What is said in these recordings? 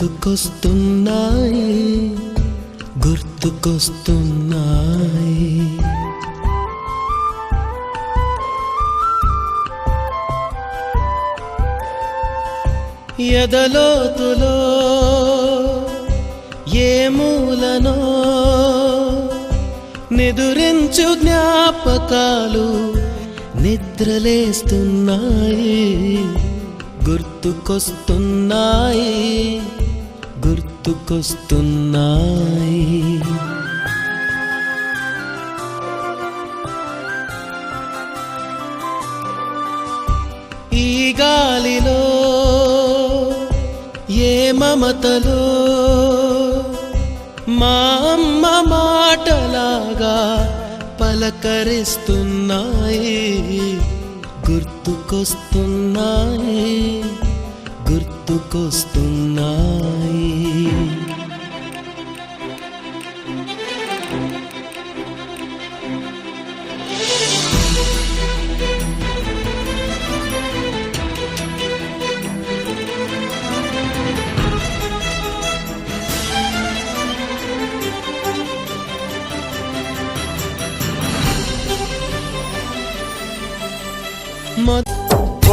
గుర్తుకొస్తున్నాయి గుర్తుకొస్తున్నాయి. ఎదలోతులో ఏ మూలనో నిదురించు జ్ఞాపకాలు నిద్రలేస్తున్నాయి గుర్తుకొస్తున్నాయి గుర్తుకొస్తున్నాయి. ఈ గాలిలో ఏ మమతలో మా అమ్మ మాటలాగా పలకరిస్తున్నాయి గుర్తుకొస్తున్నాయి గుర్తుకొస్తున్నాయి.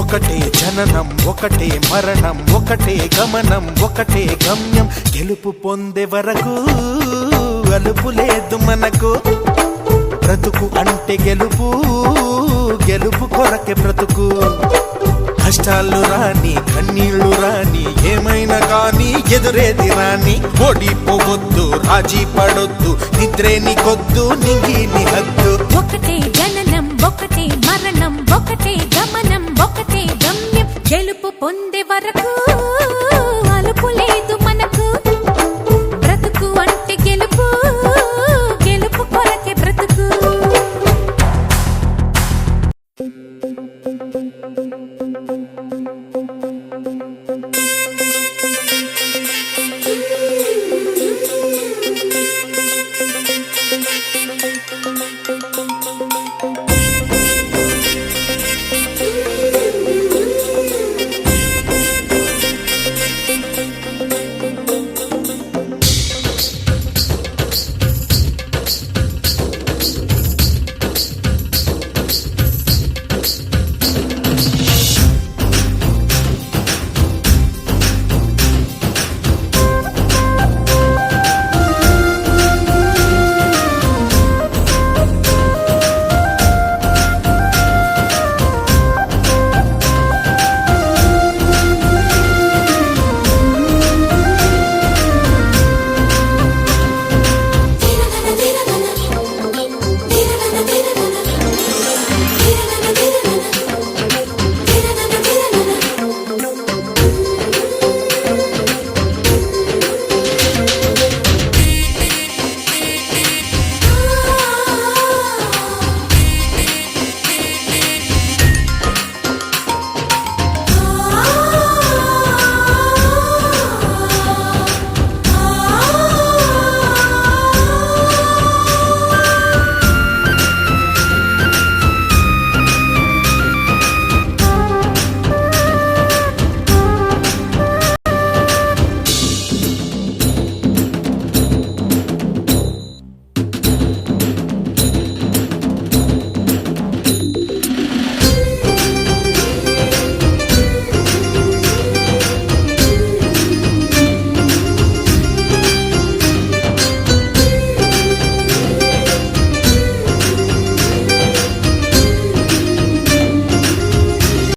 ఒకటే జననం ఒకటే మరణం ఒకటే గమనం ఒకటే గమ్యం గెలుపు పొందే వరకు అలుపు లేదు మనకు. బ్రతుకు అంటే గెలుపు గెలుపు కొరకే బ్రతుకు. కష్టాలు రాని కన్నీళ్లు రాని ఏమైనా కానీ ఎదురేది రాని. ఓడిపోవద్దు రాజీ పడొద్దు నిద్రే నీకొద్దు నింగి నీ హద్దు. ఒకటే జననం ఒకటే మరణం ఒకటే గమనం ఒకటే గమ్యం గెలుపు పొందే వరకు